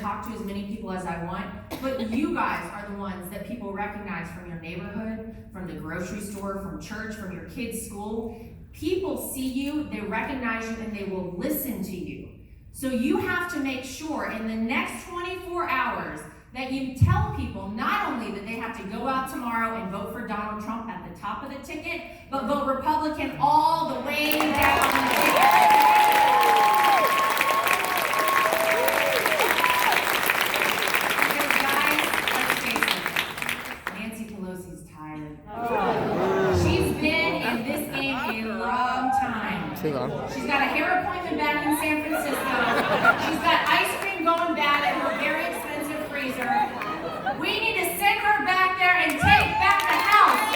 talk to as many people as I want, but you guys are the ones that people recognize from your neighborhood, from the grocery store, from church, from your kids' school. People see you, they recognize you, and they will listen to you. So you have to make sure in the next 24 hours that you tell people not only that they have to go out tomorrow and vote for Donald Trump at the top of the ticket, but vote Republican all the way down the ticket. Because guys, let's face it, Nancy Pelosi's tired. She's been in this game a long time. Too long. She's got a hair appointment back in San Francisco. She's got ice cream going bad in her very expensive freezer. We need to send her back there and take back the house.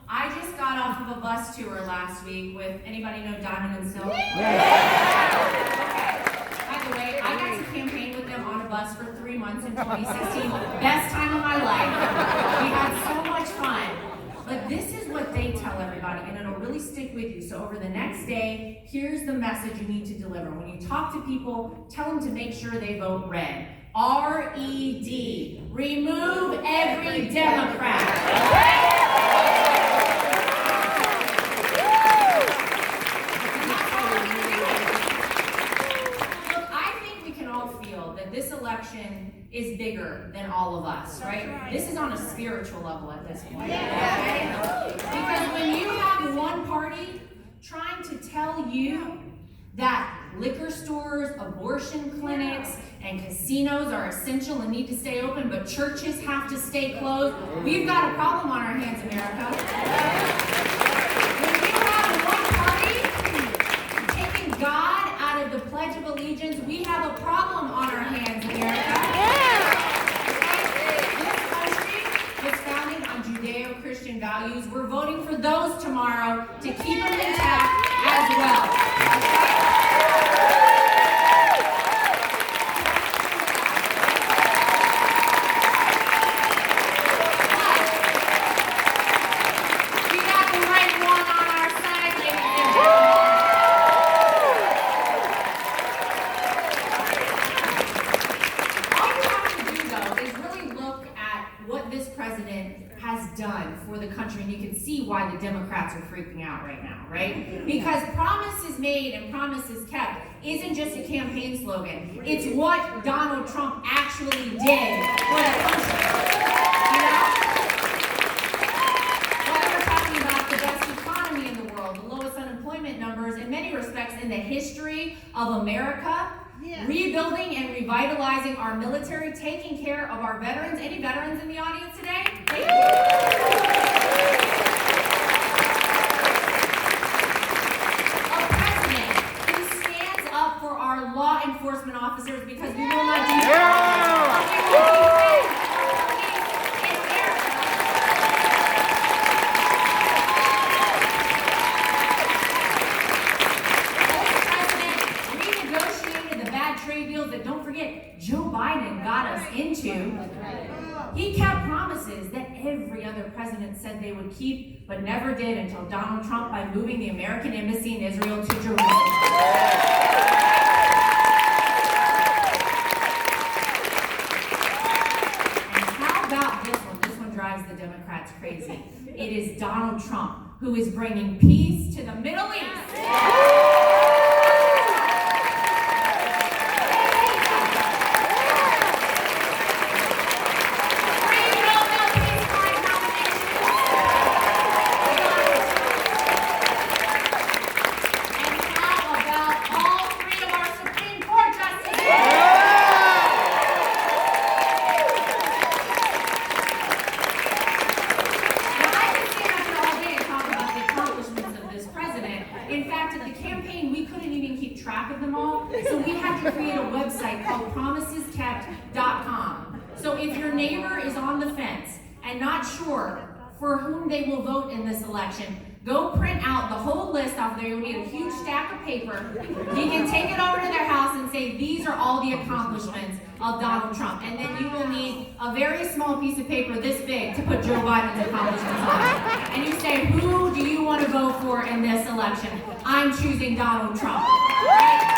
I just got off of a bus tour last week with, anybody know Diamond and Silk? By the way, I got to campaign with them on a bus for 3 months in 2016. Best time of my life. We had so much fun. But this is what they tell everybody, and it'll really stick with you. So over the next day, here's the message you need to deliver. When you talk to people, tell them to make sure they vote red. R-E-D. Remove every Democrat. This election is bigger than all of us, right? This is on a spiritual level at this point, okay? Because when you have one party trying to tell you that liquor stores, abortion clinics, and casinos are essential and need to stay open, but churches have to stay closed, we've got a problem on our hands, America. When you have one party taking God out of the Pledge of Allegiance, we have a problem on our hands, America. This country was founded on Judeo-Christian values. We're voting for those tomorrow to keep them intact as well. We got the right one on our side, ladies and gentlemen. Has done for the country, and you can see why the Democrats are freaking out right now, right? Because promises made and promises kept isn't just a campaign slogan. It's what Donald Trump actually did for the country. You know? Whether we're talking about the best economy in the world, the lowest unemployment numbers, in many respects in the history of America, rebuilding and revitalizing our military, taking care of our veterans. Any veterans in the audience today? Thank you. A president who stands up for our law enforcement officers because we will not defend. We will defend our police in America. Renegotiated the bad trade deals that, don't forget, Joe Biden got us into. He kept promises that every other president said they would keep, but never did until Donald Trump by moving the American embassy in Israel to Jerusalem. And how about this one? This one drives the Democrats crazy. It is Donald Trump who is bringing peace to the Middle East. So we had to create a website called promiseskept.com. So if your neighbor is on the fence and not sure for whom they will vote in this election, Go print out the whole list off there. You'll need a huge stack of paper. You can take it over to their house and say, these are all the accomplishments of Donald Trump. And then you will need a very small piece of paper this big to put Joe Biden's accomplishments on it. And you say, who do you want to vote for in this election? I'm choosing Donald Trump. Right?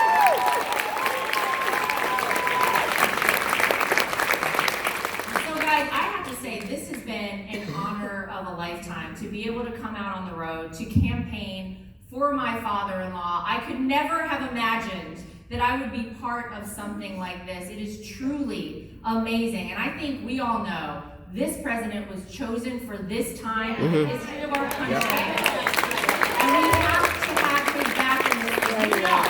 This has been an honor of a lifetime to be able to come out on the road to campaign for my father-in-law. I could never have imagined that I would be part of something like this. It is truly amazing. And I think we all know this president was chosen for this time in the history of our country. And we have to have his back in this. We know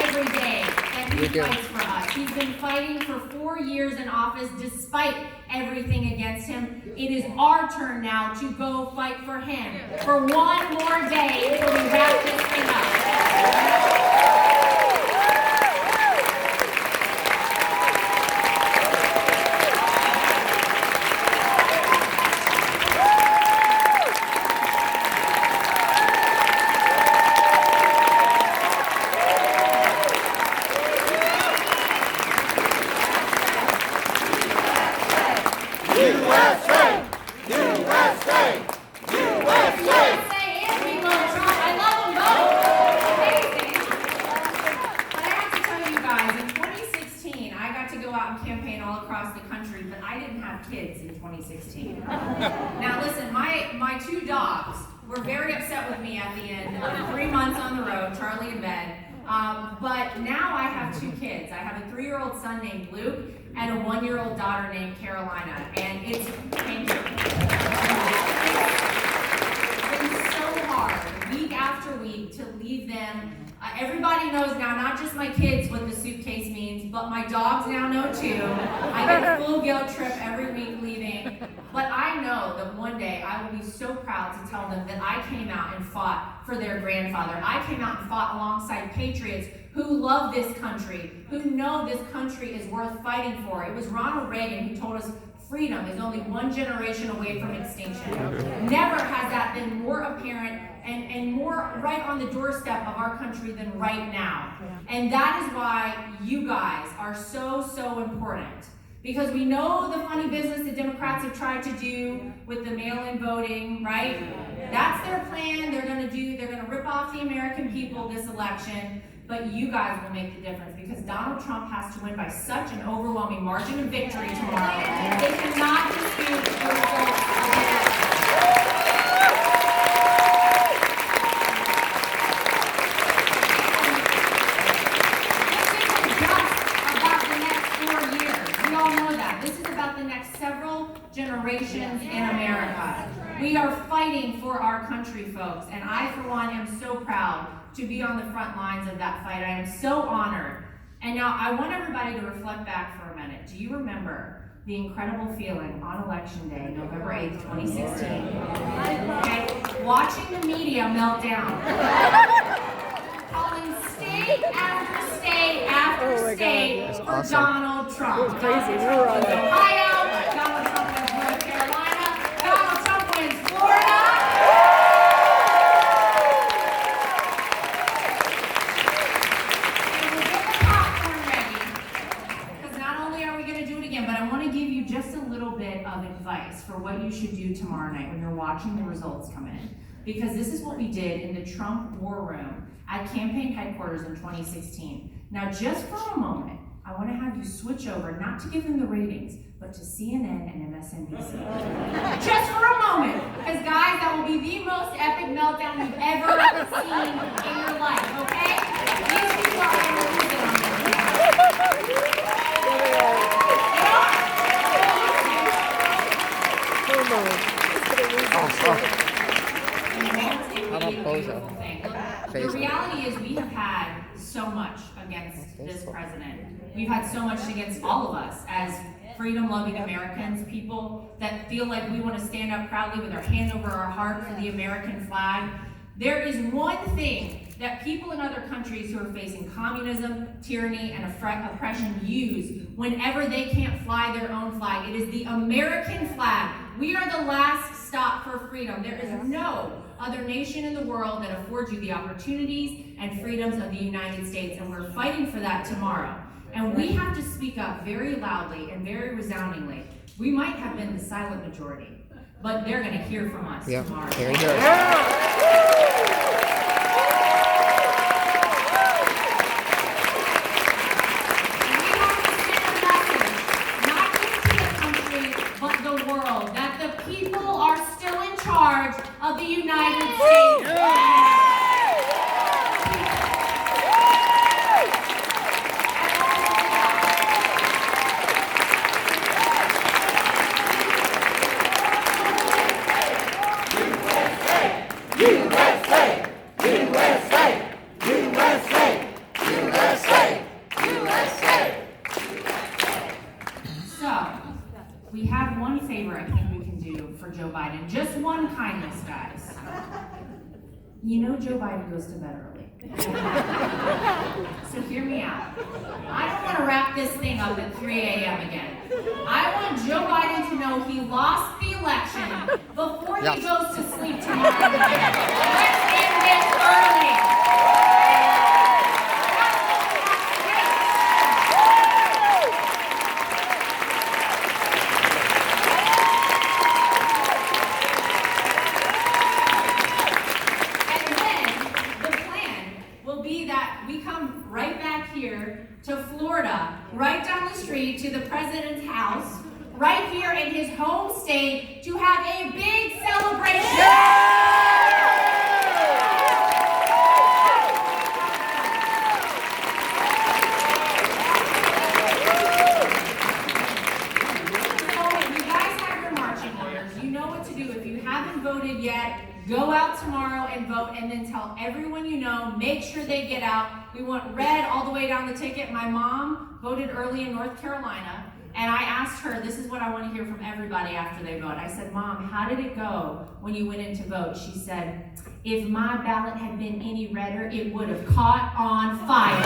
every day that he fights for us. He's been fighting for 4 years in office despite everything against him. It is our turn now to go fight for him for one more day until we wrap this thing up. Kids in 2016. Now listen, my two dogs were very upset with me at the end of 3 months on the road, Charlie and Ben. But now I have 2 kids. I have a 3-year-old son named Luke and a 1-year-old daughter named Carolina. And it's been so hard, week after week, to leave them. Everybody knows now, not just my kids, what the suitcase means, but my dogs now know too. I get a full guilt trip every week leaving. But I know that one day I will be so proud to tell them that I came out and fought for their grandfather. I came out and fought alongside patriots who love this country, who know this country is worth fighting for. It was Ronald Reagan who told us freedom is only 1 generation away from extinction. Never has that been more apparent and more right on the doorstep of our country than right now. And that is why you guys are so important. Because we know the funny business the Democrats have tried to do with the mail-in voting, right? That's their plan. They're going to rip off the American people this election. But you guys will make the difference because Donald Trump has to win by such an overwhelming margin of victory tomorrow. They cannot dispute the results of the election. This isn't just about the next 4 years. We all know that. This is about the next several generations in America. We are fighting for our country, folks, and I, for one, am so proud to be on the front lines of that fight. I am so honored. And now I want everybody to reflect back for a minute. Do you remember the incredible feeling on Election Day, November 8th, 2016? Okay? Watching the media melt down. Calling state after state after state for awesome. Donald Trump. It was crazy. We were on Ohio, Donald Trump wins North Carolina, Donald Trump wins Florida. Advice for what you should do tomorrow night when you're watching the results come in. Because this is what we did in the Trump war room at campaign headquarters in 2016. Now, just for a moment, I want to have you switch over, not to give them the ratings, but to CNN and MSNBC. Just for a moment, because guys, that will be the most epic meltdown you've ever seen in your life, okay? These people are going to lose it on this. The reality is we have had so much against this president. We've had so much against all of us as freedom-loving Americans, people that feel like we want to stand up proudly with our hand over our heart for the American flag. There is one thing that people in other countries who are facing communism, tyranny, and oppression use whenever they can't fly their own flag. It is the American flag. We are the last stop for freedom. There is no other nation in the world that affords you the opportunities and freedoms of the United States, and we're fighting for that tomorrow. And we have to speak up very loudly and very resoundingly. We might have been the silent majority, but they're going to hear from us tomorrow. Here we go. That the people are still in charge of the United States. We have one favor I think we can do for Joe Biden. Just one kindness, guys. You know Joe Biden goes to bed early. So hear me out. I don't want to wrap this thing up at 3 a.m. again. I want Joe Biden to know he lost the election before he goes to sleep tomorrow night. Let's end this early. Here to Florida, right down the street to the president's house, right here in his home state, to have a big celebration. So you guys have your marching orders. You know what to do. If you haven't voted yet, go out tomorrow and vote, and then tell everyone you know, make sure they get out. We want red all the way down the ticket. My mom voted early in North Carolina, and I asked her, this is what I want to hear from everybody after they vote. I said, Mom, how did it go when you went in to vote? She said, if my ballot had been any redder, it would have caught on fire.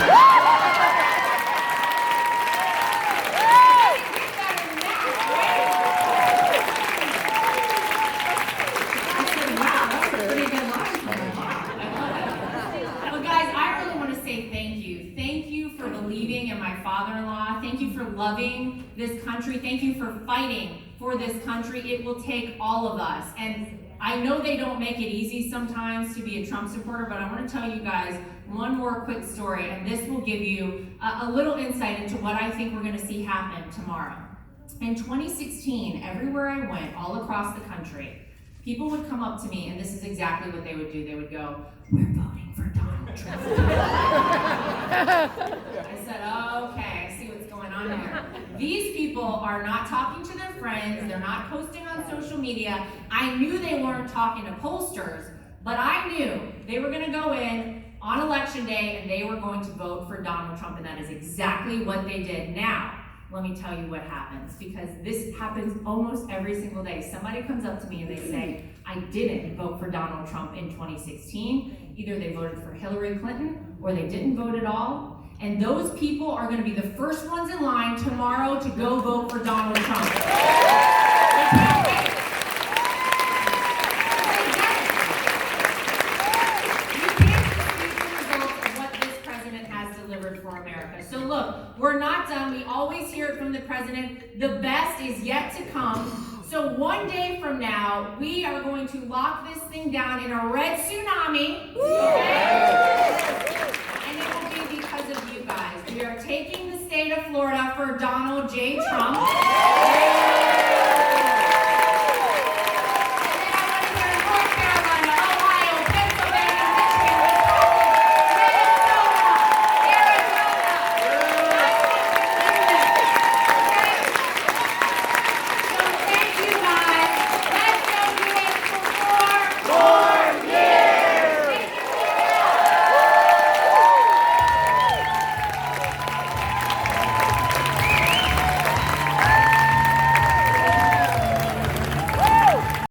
In my father-in-law. Thank you for loving this country. Thank you for fighting for this country. It will take all of us. And I know they don't make it easy sometimes to be a Trump supporter, but I want to tell you guys one more quick story, and this will give you a little insight into what I think we're going to see happen tomorrow. In 2016, everywhere I went, all across the country, people would come up to me, and this is exactly what they would do. They would go, "We're voting for Donald Trump." I said, okay, I see what's going on here. These people are not talking to their friends. They're not posting on social media. I knew they weren't talking to pollsters, but I knew they were going to go in on election day and they were going to vote for Donald Trump, and that is exactly what they did. Now, let me tell you what happens, because this happens almost every single day. Somebody comes up to me and they say, I didn't vote for Donald Trump in 2016. Either they voted for Hillary Clinton or they didn't vote at all. And those people are going to be the first ones in line tomorrow to go vote for Donald Trump. You can't dispute the results of what this president has delivered for America. So look, we're not done. We always hear it from the president. The best is yet to come. So one day from now, we are going to lock this thing down in a red tsunami. Okay? And it will be because of you guys. We are taking the state of Florida for Donald J. Trump.